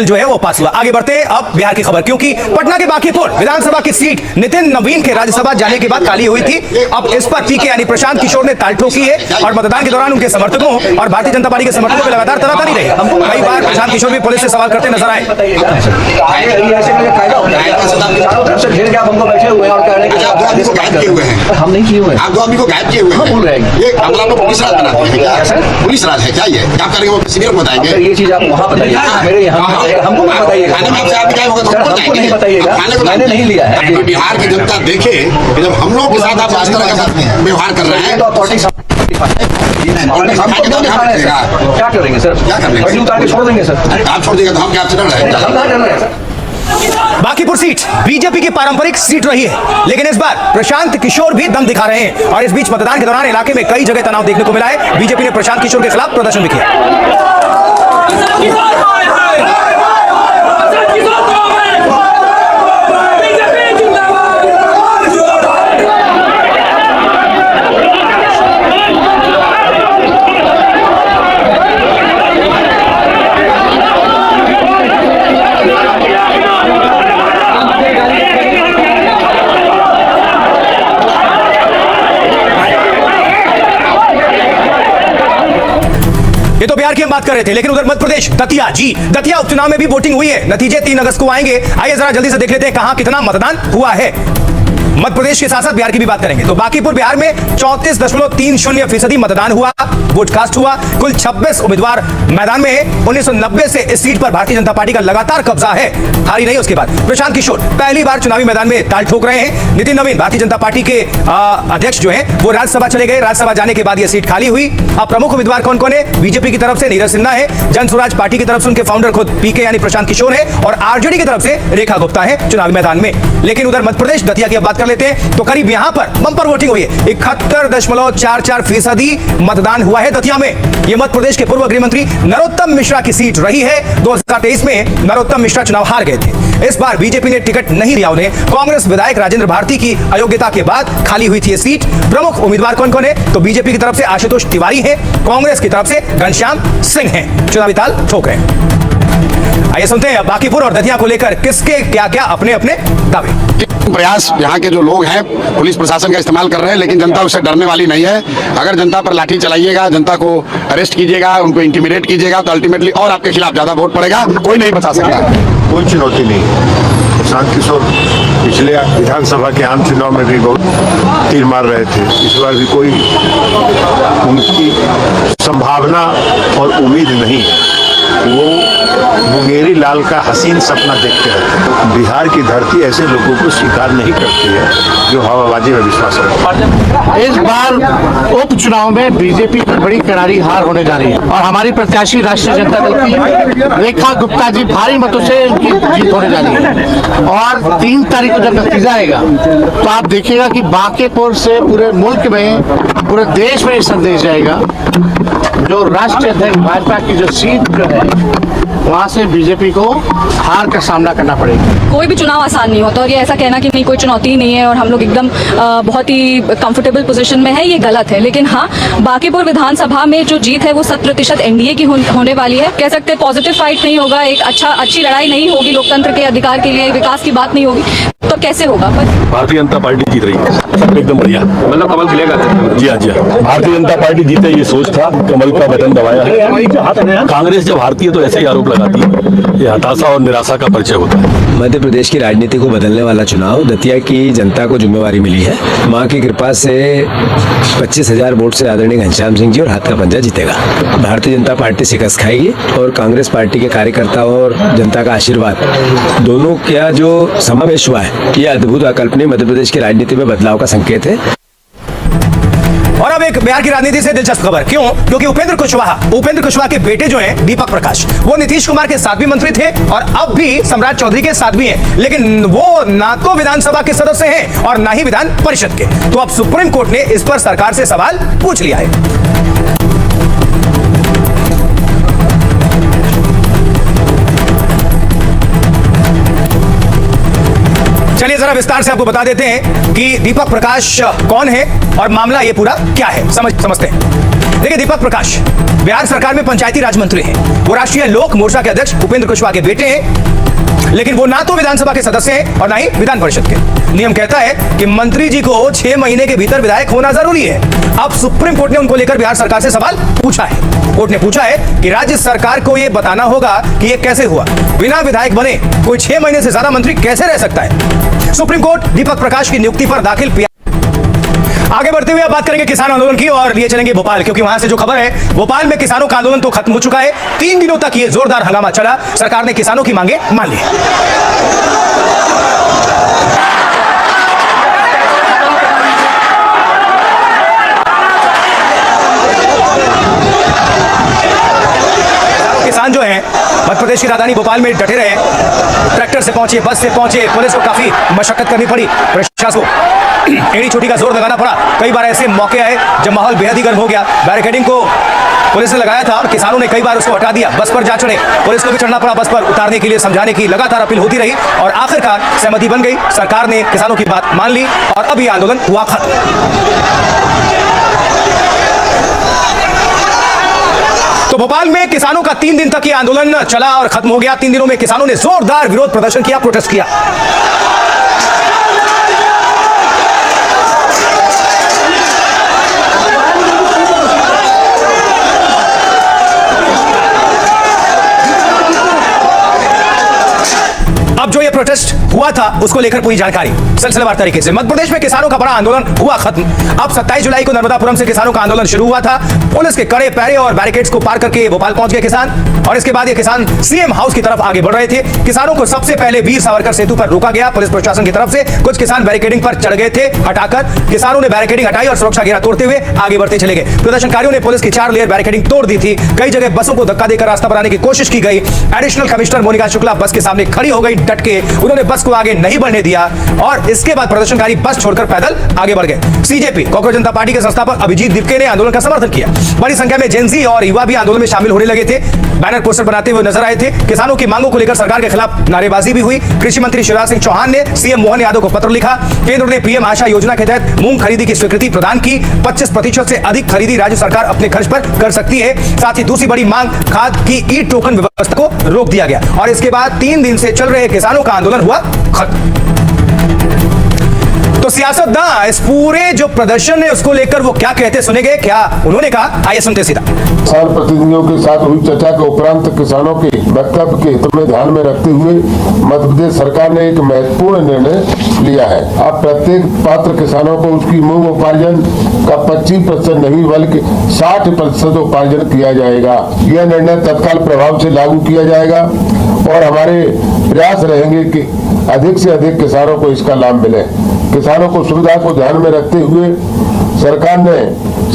जो है वो पास हुआ। आगे बढ़ते हैं अब बिहार की खबर, क्योंकि पटना के बांकीपुर विधानसभा की सीट नितिन नवीन के राज्यसभा जाने के बाद खाली हुई थी। अब इस पर पीके यानी प्रशांत किशोर ने ताल ठोकी है और मतदान के दौरान उनके समर्थकों और भारतीय जनता पार्टी के समर्थकों पर लगातार तनातनी रही। कई बार प्रशांत किशोर भी पुलिस से सवाल करते नजर आए। हम नहीं किए हुए, आप दो आदमी को गायब किए हुए हैं, बोल रहे हैं ये मामला में पुलिस राज बनाते हैं क्या? पुलिस राज है क्या ये? क्या करेंगे वो सीनियर को बताएंगे? ये चीज आप वहाँ बताइए, मेरे यहाँ हमको नहीं बताइएगा। खाने में आपसे आप क्या होगा तो हमको नहीं बताइएगा, मैंने नहीं लिया है। बिहार की जनता देखे जब हम लोग के साथ आप इस तरह का व्यवहार कर रहे हैं तो क्या करेंगे सर? क्या करेंगे? उतार के छोड़ देंगे सर। आप छोड़ देंगे तो हम क्या डर रहे हैं? हम क्या डर रहे हैं सर? बांकीपुर सीट बीजेपी की पारंपरिक सीट रही है, लेकिन इस बार प्रशांत किशोर भी दम दिखा रहे हैं और इस बीच मतदान के दौरान इलाके में कई जगह तनाव देखने को मिला है। बीजेपी ने प्रशांत किशोर के खिलाफ प्रदर्शन भी किया। ये तो बिहार की हम बात कर रहे थे, लेकिन उधर मध्य प्रदेश दतिया उपचुनाव में भी वोटिंग हुई है। नतीजे 3 अगस्त को आएंगे। आइए जरा जल्दी से देख लेते हैं कहां कितना मतदान हुआ है। मध्य प्रदेश के साथ साथ बिहार की भी बात करेंगे तो बांकीपुर बिहार में 34.30% मतदान हुआ, वोट कास्ट हुआ। कुल 26 उम्मीदवार मैदान में है। 1990 से इस सीट पर भारतीय जनता पार्टी का लगातार कब्जा है, हारी नहीं। उसके बाद प्रशांत किशोर पहली बार चुनावी मैदान में ताल ठोक रहे हैं। नितिन नवीन भारतीय जनता पार्टी के अध्यक्ष जो है वो राज्यसभा चले गए। राज्यसभा जाने के बाद यह सीट खाली हुई। अब प्रमुख उम्मीदवार कौन कौन है? बीजेपी की तरफ से नीरज सिन्हा है, जन स्वराज पार्टी की तरफ से उनके फाउंडर खुद पीके यानी प्रशांत किशोर है और आरजेडी की तरफ से रेखा गुप्ता है चुनावी मैदान में। लेकिन उधर मध्य प्रदेश दतिया की बात कर लेते हैं तो करीब यहां पर बम्पर वोटिंग हुई है। 71.44% मतदान हुआ है दतिया में। यह मध्य प्रदेश के पूर्व गृह मंत्री नरोत्तम मिश्रा की सीट रही है। 2023 में नरोत्तम मिश्रा चुनाव हार गए थे। इस बार बीजेपी ने टिकट नहीं दिया उन्हें। कांग्रेस विधायक राजेंद्र भारती की अयोग्यता के बाद खाली हुई थी यह सीट। प्रमुख उम्मीदवार कौन कौन है? तो बीजेपी की तरफ से आशुतोष तिवारी है, कांग्रेस की तरफ से घनश्याम सिंह है। चुनावी ताल ठोक रहे हैं। आइए सुनते हैं बांकीपुर और दतिया को लेकर किसके क्या क्या अपने अपने दावे। प्रयास यहाँ के जो लोग हैं पुलिस प्रशासन का इस्तेमाल कर रहे हैं, लेकिन जनता उससे डरने वाली नहीं है। अगर जनता पर लाठी चलाइएगा, जनता को अरेस्ट कीजिएगा, उनको इंटिमिडेट कीजिएगा तो अल्टीमेटली और आपके खिलाफ ज्यादा वोट पड़ेगा। कोई नहीं बचा सकता। कोई चुनौती नहीं। प्रशांत किशोर पिछले विधानसभा के आम चुनाव में भी बहुत तीर मार रहे थे। इस बार भी कोई उनकी संभावना और उम्मीद नहीं है। वो मुंगेरी लाल का हसीन सपना देखते रहते हैं। बिहार की धरती ऐसे लोगों को स्वीकार नहीं करती है जो हवाबाजी में विश्वास रखते हैं। इस बार उपचुनाव में बीजेपी की बड़ी करारी हार होने जा रही है और हमारी प्रत्याशी राष्ट्रीय जनता दल की रेखा गुप्ता जी भारी मतों से उनकी जीत होने जा रही है। और 3 तारीख को जब नतीजा आएगा तो आप देखिएगा कि बांकीपुर से पूरे मुल्क में, पूरे देश में संदेश जाएगा जो राष्ट्रीय अध्यक्ष भाजपा की जो सीट जो है वहाँ से बीजेपी को हार का सामना करना पड़ेगा। कोई भी चुनाव आसान नहीं होता और ये ऐसा कहना कि नहीं कोई चुनौती नहीं है और हम लोग एकदम बहुत ही कंफर्टेबल पोजीशन में है, ये गलत है। लेकिन हाँ, बांकीपुर विधानसभा में जो जीत है वो 100% एनडीए की होने वाली है। कह सकते हैं पॉजिटिव फाइट नहीं होगा, एक अच्छी लड़ाई नहीं होगी, लोकतंत्र के अधिकार के लिए, विकास की बात नहीं होगी, तो कैसे होगा? भारतीय जनता पार्टी जीत रही है, एकदम बढ़िया। मतलब कमल खिलेगा? जी हाँ, भारतीय जनता पार्टी जीते ये सोच था, कमल का बटन दबाया है। कांग्रेस जब हारती है तो ऐसे ही आरोप लगाती है, ये हताशा और निराशा का परिचय होता है। मध्य प्रदेश की राजनीति को बदलने वाला चुनाव दतिया की जनता को जिम्मेवारी मिली है। मां की कृपा से 25,000 वोट से आदरणीय घनश्याम सिंह जी और हाथ का पंजा जीतेगा। भारतीय जनता पार्टी शिकस्त खाएगी और कांग्रेस पार्टी के कार्यकर्ताओं और जनता का आशीर्वाद दोनों का जो समावेश हुआ है ये अद्भुत अकल्पनीय मध्य प्रदेश की राजनीति में बदलाव का संकेत है। और अब एक बिहार की राजनीति से दिलचस्प खबर। क्यों? क्योंकि उपेंद्र कुशवाहा के बेटे जो हैं दीपक प्रकाश, वो नीतीश कुमार के साथ भी मंत्री थे और अब भी सम्राट चौधरी के साथ भी हैं, लेकिन वो ना तो विधानसभा के सदस्य हैं और ना ही विधान परिषद के। तो अब सुप्रीम कोर्ट ने इस पर सरकार से सवाल पूछ लिया है। चलिए जरा विस्तार से आपको बता देते हैं कि दीपक प्रकाश कौन है और मामला ये पूरा क्या है। समझते हैं। देखिए, दीपक प्रकाश बिहार सरकार में पंचायती राज मंत्री हैं। वो राष्ट्रीय लोक मोर्चा के अध्यक्ष उपेंद्र कुशवाहा के बेटे हैं, लेकिन वो ना तो विधानसभा के सदस्य हैं और ना ही विधान परिषद के। नियम कहता है कि मंत्री जी को 6 महीने के भीतर विधायक होना जरूरी है। अब सुप्रीम कोर्ट ने उनको लेकर बिहार सरकार से सवाल पूछा है। कोर्ट ने पूछा है कि राज्य सरकार को यह बताना होगा कि यह कैसे हुआ, बिना विधायक बने कोई 6 महीने से ज्यादा मंत्री कैसे रह सकता है। सुप्रीम कोर्ट दीपक प्रकाश की नियुक्ति पर दाखिल आगे बढ़ते हुए अब बात करेंगे किसान आंदोलन की और लिए चलेंगे भोपाल, क्योंकि वहां से जो खबर है, भोपाल में किसानों का आंदोलन तो खत्म हो चुका है। 3 दिनों तक ये जोरदार हंगामा चला। सरकार ने किसानों की मांगे मान ली। किसान जो हैं मध्य प्रदेश की राजधानी भोपाल में डटे रहे। ट्रैक्टर से पहुंचे, बस से पहुंचे, पुलिस को काफी मशक्कत करनी पड़ी, प्रशासन को एड़ी छोटी का जोर लगाना पड़ा। कई बार ऐसे मौके आए जब माहौल बेहद ही गर्म हो गया। बैरिकेडिंग को पुलिस ने लगाया था और किसानों ने कई बार उसको हटा दिया। बस पर जा चढ़े, पुलिस को भी चढ़ना पड़ा बस पर, उतारने के लिए समझाने की लगातार अपील होती रही और आखिरकार सहमति बन गई। सरकार ने किसानों की बात मान ली और अब ये आंदोलन हुआ खत्म। तो भोपाल में किसानों का 3 दिन तक ये आंदोलन चला और खत्म हो गया। 3 दिनों में किसानों ने जोरदार विरोध प्रदर्शन किया, प्रोटेस्ट किया। अब जो ये प्रोटेस्ट हुआ था उसको लेकर पूरी जानकारी सिलसिलेवार तरीके से। मध्य प्रदेश में किसानों का बड़ा आंदोलन हुआ खत्म। अब 27 जुलाई को नर्मदापुरम से किसानों का आंदोलन शुरू हुआ था। पुलिस के कड़े पहरे और बैरिकेड्स को पार करके भोपाल पहुंच गए किसान और इसके बाद ये किसान सीएम हाउस की तरफ आगे बढ़ रहे थे। किसानों को सबसे पहले वीर सावरकर सेतु पर रोका गया पुलिस प्रशासन की तरफ से। कुछ किसान बैरिकेडिंग पर चढ़ गए थे, हटाकर किसानों ने बैरिकेडिंग हटाई और सुरक्षा घेरा तोड़ते हुए आगे बढ़ते चले गए। प्रदर्शनकारियों ने पुलिस की 4 लेयर बैरिकेडिंग तोड़ दी थी। कई जगह बसों को धक्का देकर रास्ता बनाने की कोशिश की गई। एडिशनल कमिश्नर मोनिका शुक्ला बस के सामने खड़ी हो गई डट के। उन्होंने बस को आगे नहीं बढ़ने दिया और इसके बाद प्रदर्शनकारी बस छोड़कर पैदल आगे बढ़ गए। सीजेपी कांग्रेस जनता पार्टी के संस्थापक अभिजीत दिपके ने आंदोलन का समर्थन किया। बड़ी संख्या में जेनजी और युवा भी आंदोलन में शामिल होने लगे थे। बैनर पोस्टर बनाते हुए नजर आए थे। किसानों की मांगों को लेकर सरकार के खिलाफ नारेबाजी भी हुई। कृषि मंत्री शिवराज सिंह चौहान ने सीएम मोहन यादव को पत्र लिखा। केंद्र ने पीएम आशा योजना के तहत मूंग खरीदी की स्वीकृति प्रदान की। 25% से अधिक खरीदी राज्य सरकार अपने खर्च पर कर सकती है। साथ ही दूसरी बड़ी मांग खाद की ई टोकन व्यवस्था को रोक दिया गया और इसके बाद 3 दिन से चल रहे किसानों का आंदोलन हुआ खत्म। तो सियासतदान इस पूरे जो प्रदर्शन है उसको लेकर वो क्या कहते सुनेंगे, क्या उन्होंने कहा, आइए सुनते सीधा। किसान प्रतिनिधियों के साथ हुई चर्चा के उपरांत किसानों के वक्तव्य के हित में ध्यान में रखते हुए मध्य प्रदेश सरकार ने एक महत्वपूर्ण निर्णय लिया है। अब प्रत्येक पात्र किसानों को उसकी मूंग उपार्जन का 25% नहीं बल्कि 60% उपार्जन किया जाएगा। यह निर्णय तत्काल प्रभाव से लागू किया जाएगा और हमारे प्रयास रहेंगे कि अधिक से अधिक किसानों को इसका लाभ मिले। किसानों को सुविधा को ध्यान में रखते हुए सरकार ने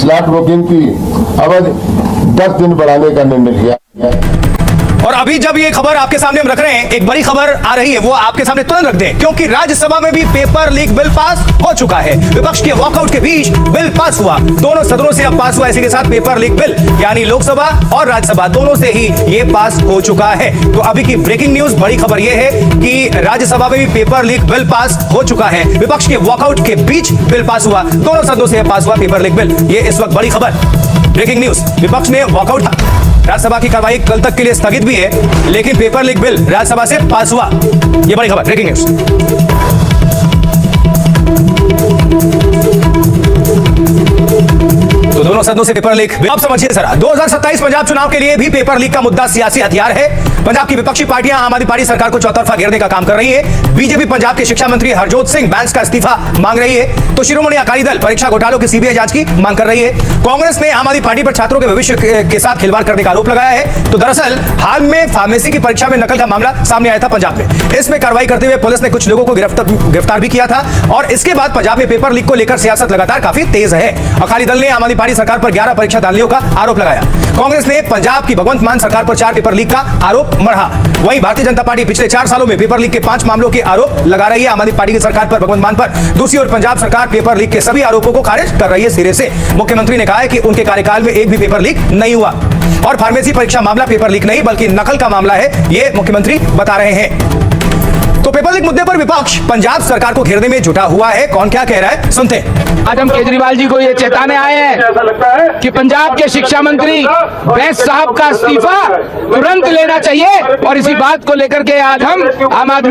स्लॉट बुकिंग की अवधि 10 दिन बढ़ाने का निर्णय लिया है। और अभी जब ये खबर आपके सामने हम रख रहे हैं, एक बड़ी खबर आ रही है, वो आपके सामने तुरंत रख दें, क्योंकि राज्यसभा में भी पेपर लीक बिल पास हो चुका है। विपक्ष के वॉकआउट के बीच बिल पास हुआ। दोनों सदनों से अब पास हुआ। इसी के साथ पेपर लीक बिल यानी लोकसभा और राज्यसभा दोनों से ही ये पास हो चुका है। तो अभी की ब्रेकिंग न्यूज, बड़ी खबर ये है कि राज्यसभा में भी पेपर लीक बिल पास हो चुका है। विपक्ष के वॉकआउट के बीच बिल पास हुआ। दोनों सदनों से पास हुआ पेपर लीक बिल। ये इस वक्त बड़ी खबर, ब्रेकिंग न्यूज। विपक्ष ने वॉकआउट, राज्यसभा की कार्रवाई कल तक के लिए स्थगित भी है, लेकिन पेपर लीक बिल राज्यसभा से पास हुआ। यह बड़ी खबर, ब्रेकिंग न्यूज। तो दोनों सदनों से पेपर लीक। अब समझिए जरा, 2027 पंजाब चुनाव के लिए भी पेपर लीक का मुद्दा सियासी हथियार है। पंजाब की विपक्षी पार्टियां आम आदमी पार्टी सरकार को चौतरफा घेरने का काम कर रही है। बीजेपी पंजाब के शिक्षा मंत्री हरजोत सिंह बैंस का इस्तीफा मांग रही है, तो शिरोमणि अकाली दल परीक्षा घोटालों की सीबीआई जांच की मांग कर रही है। कांग्रेस ने आम आदमी पार्टी पर छात्रों के भविष्य के साथ खिलवाड़ करने का आरोप लगाया है। तो दरअसल हाल में फार्मेसी की परीक्षा में नकल का मामला सामने आया था पंजाब में। इसमें कार्रवाई करते हुए पुलिस ने कुछ लोगों को गिरफ्तार भी किया था और इसके बाद पंजाब में पेपर लीक को लेकर सियासत लगातार काफी तेज है। अकाली दल ने आम आदमी पार्टी सरकार पर 11 परीक्षा धांधलियों का आरोप लगाया। कांग्रेस ने पंजाब की भगवंत मान सरकार पर 4 पेपर लीक का आरोप मढ़ा। वहीं भारतीय जनता पार्टी पिछले 4 सालों में पेपर लीक के 5 मामलों के आरोप लगा रही है आम आदमी पार्टी की सरकार पर, भगवंत मान पर। दूसरी ओर पंजाब सरकार पेपर लीक के सभी आरोपों को खारिज कर रही है सिरे से। मुख्यमंत्री ने कहा है कि उनके कार्यकाल में एक भी पेपर लीक नहीं हुआ और फार्मेसी परीक्षा मामला पेपर लीक नहीं बल्कि नकल का मामला है, ये मुख्यमंत्री बता रहे हैं। तो पेपर लीक मुद्दे पर विपक्ष पंजाब सरकार को घेरने में जुटा हुआ है। कौन क्या कह रहा है, सुनते हैं। आज हम केजरीवाल जी को ये चेताने आए हैं कि पंजाब के शिक्षा मंत्री बैस साहब का इस्तीफा तुरंत लेना चाहिए और इसी बात को लेकर के आज हम आम आदमी